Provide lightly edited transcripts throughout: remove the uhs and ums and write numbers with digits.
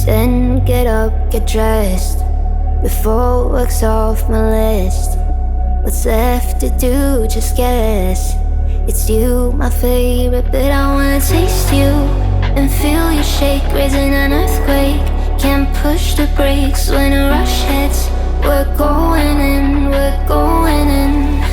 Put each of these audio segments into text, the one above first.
Then get up, get dressed, before work's off my list. What's left to do, just guess. It's you, my favorite, but I wanna taste you and feel you shake, raising an earthquake. Can't push the brakes when a rush hits. We're going in, we're going in.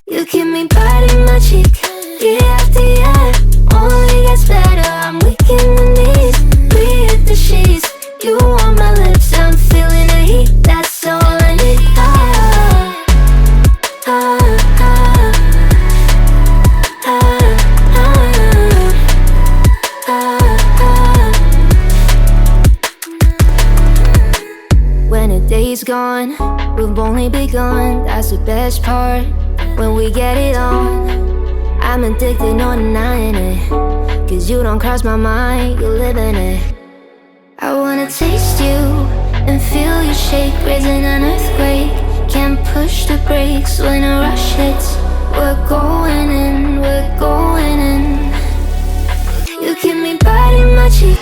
You keep me biting my cheek, year after year. Only gets better, I'm weak in the knees. We hit the sheets, you on my lips, I'm feeling the heat. That's all I need. When a day's gone, we've only begun. That's the best part, when we get it on. I'm addicted, no denying it, 'cause you don't cross my mind, you live in it. I wanna taste you and feel you shake, raising an earthquake. Can't push the brakes when a rush hits. We're going in, we're going in. You keep me biting my cheek,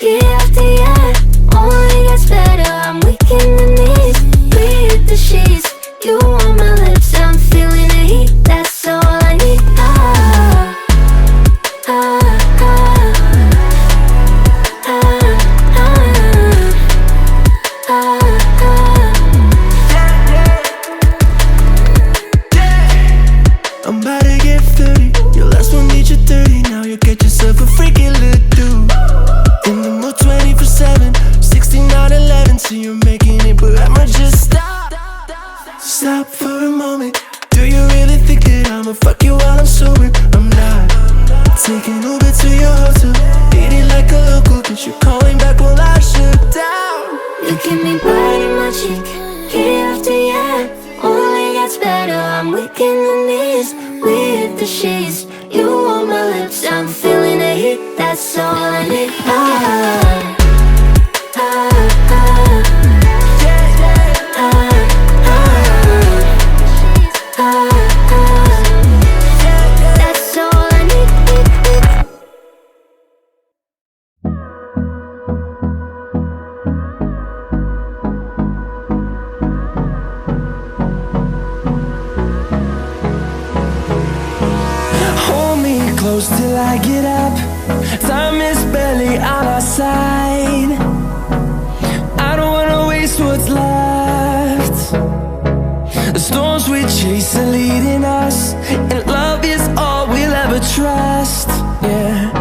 year after year. Only gets better, I'm weak in the knees. We hit the sheets, you on my lips, I'm feeling the heat. That's all I need. I'm about to get 30. Your last one made you 30. Now you get yourself a freaking little dude. In the mood 24/7, 6911. So you're making it, but I'ma just stop. Stop for a moment. Do you really think that I'ma fuck you while I'm sober? I'm not. Taking Uber to your hotel, eating like a local, 'cause you're calling back while I shut down. You keep me biting my cheek, year after year. Only gets better, I'm weak in the knees. We hit the sheets, you on my lips, I'm feeling the heat. That's all I need. That's all I need. Hold me close till I get up. Time is barely on our side. I don't wanna waste what's left. The storms we chase are leading us, and love is all we'll ever trust. Yeah,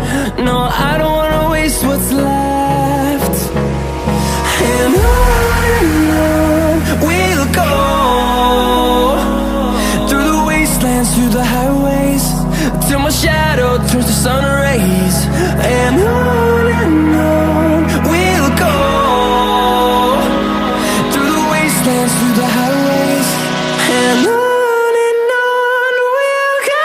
no, I don't wanna waste what's left. And on we'll go, through the wastelands, through the highways, till my shadow turns to sun rays. And on we'll go, through the wastelands, through the highways. And on we'll go.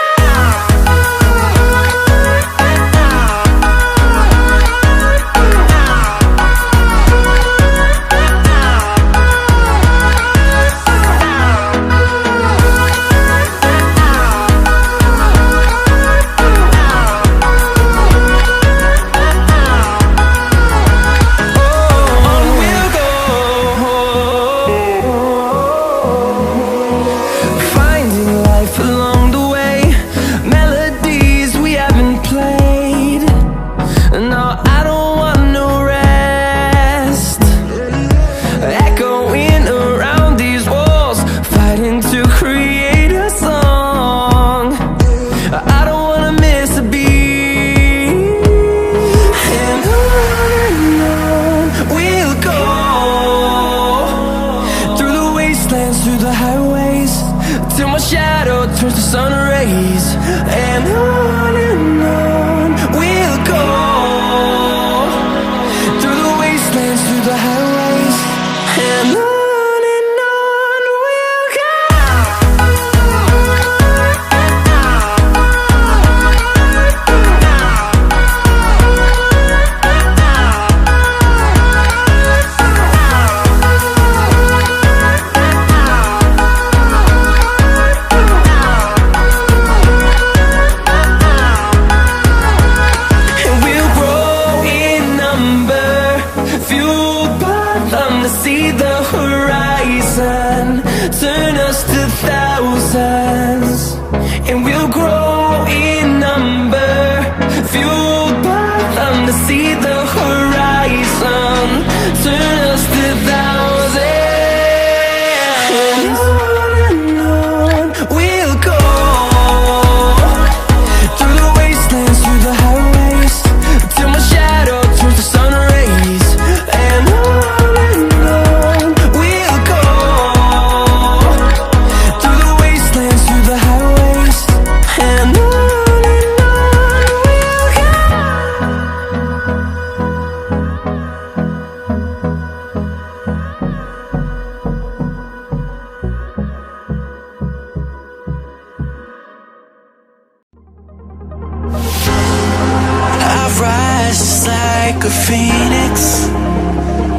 like a phoenix,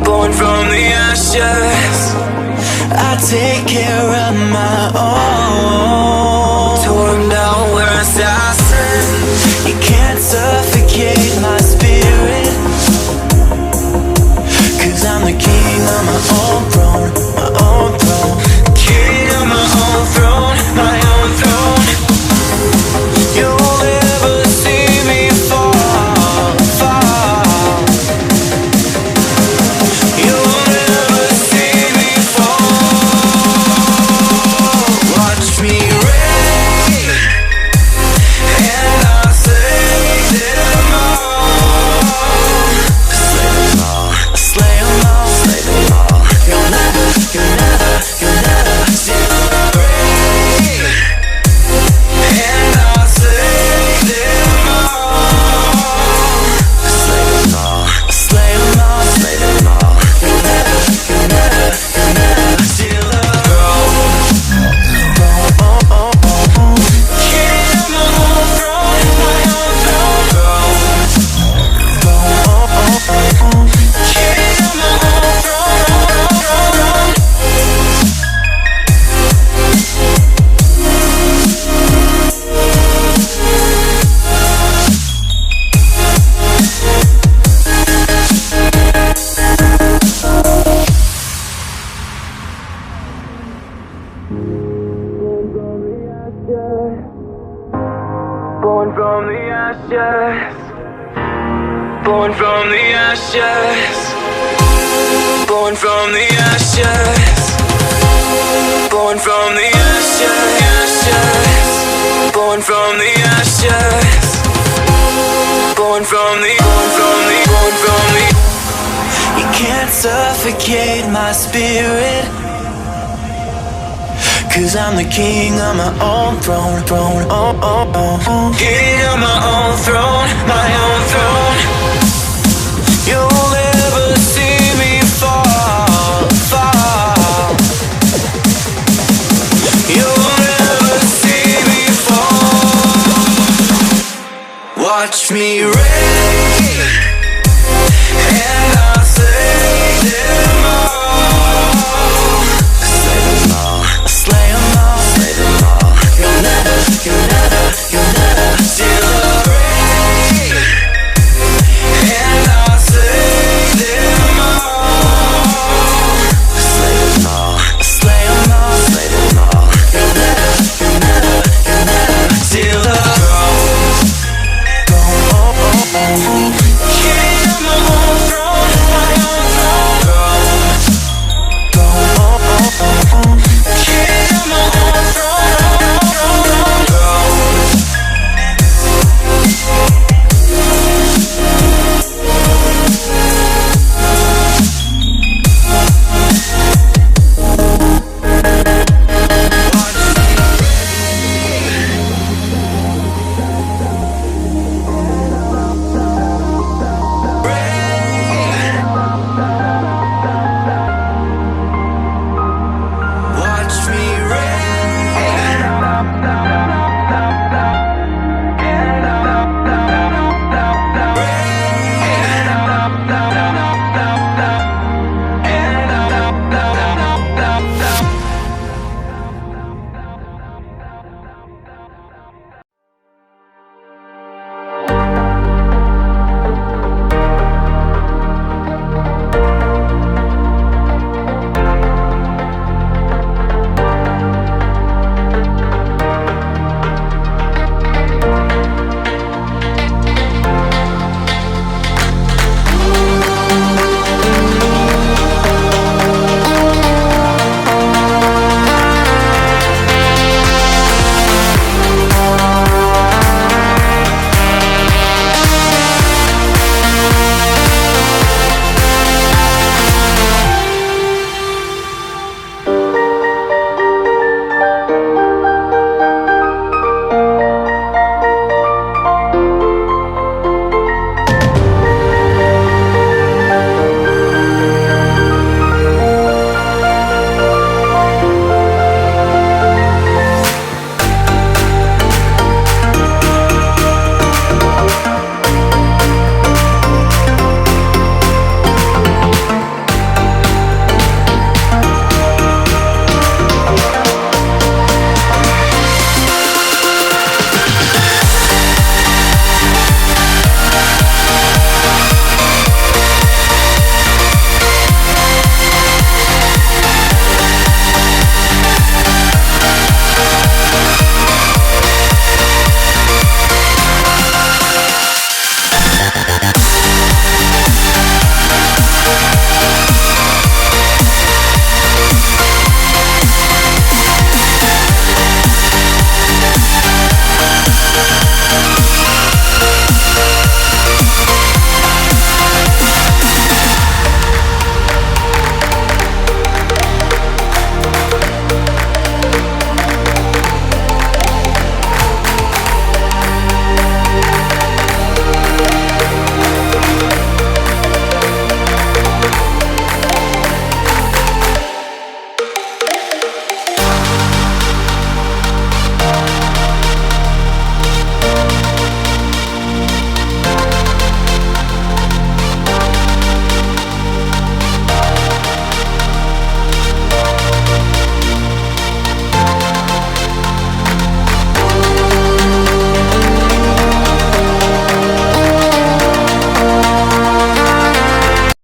born from the ashes. I take care of my own. Torn down, we're assassins. You can't suffocate my spirit, 'cause I'm the king of my own throne, my own throne. King of my own throne, my own throne. You'll never see me fall, fall. You'll never see me fall. Watch me reign, and I'll slay them all. Slay them all, slay them all, slay them all. You'll never see me reign, and I'll slay them all. Slay them all, slay them all, slay them all. You'll never steal a throne. King of my own throne, my own throne. King of my own throne. Born from the ashes, born from the ashes, born from the ashes, born from the ashes, born from the ashes, born from the. You can't suffocate my spirit, 'cause I'm the king of my own throne, throne, oh, oh, oh. King of my own throne, my own throne. You'll never see me fall, fall. You'll never see me fall. Watch me reign, and I'll slay them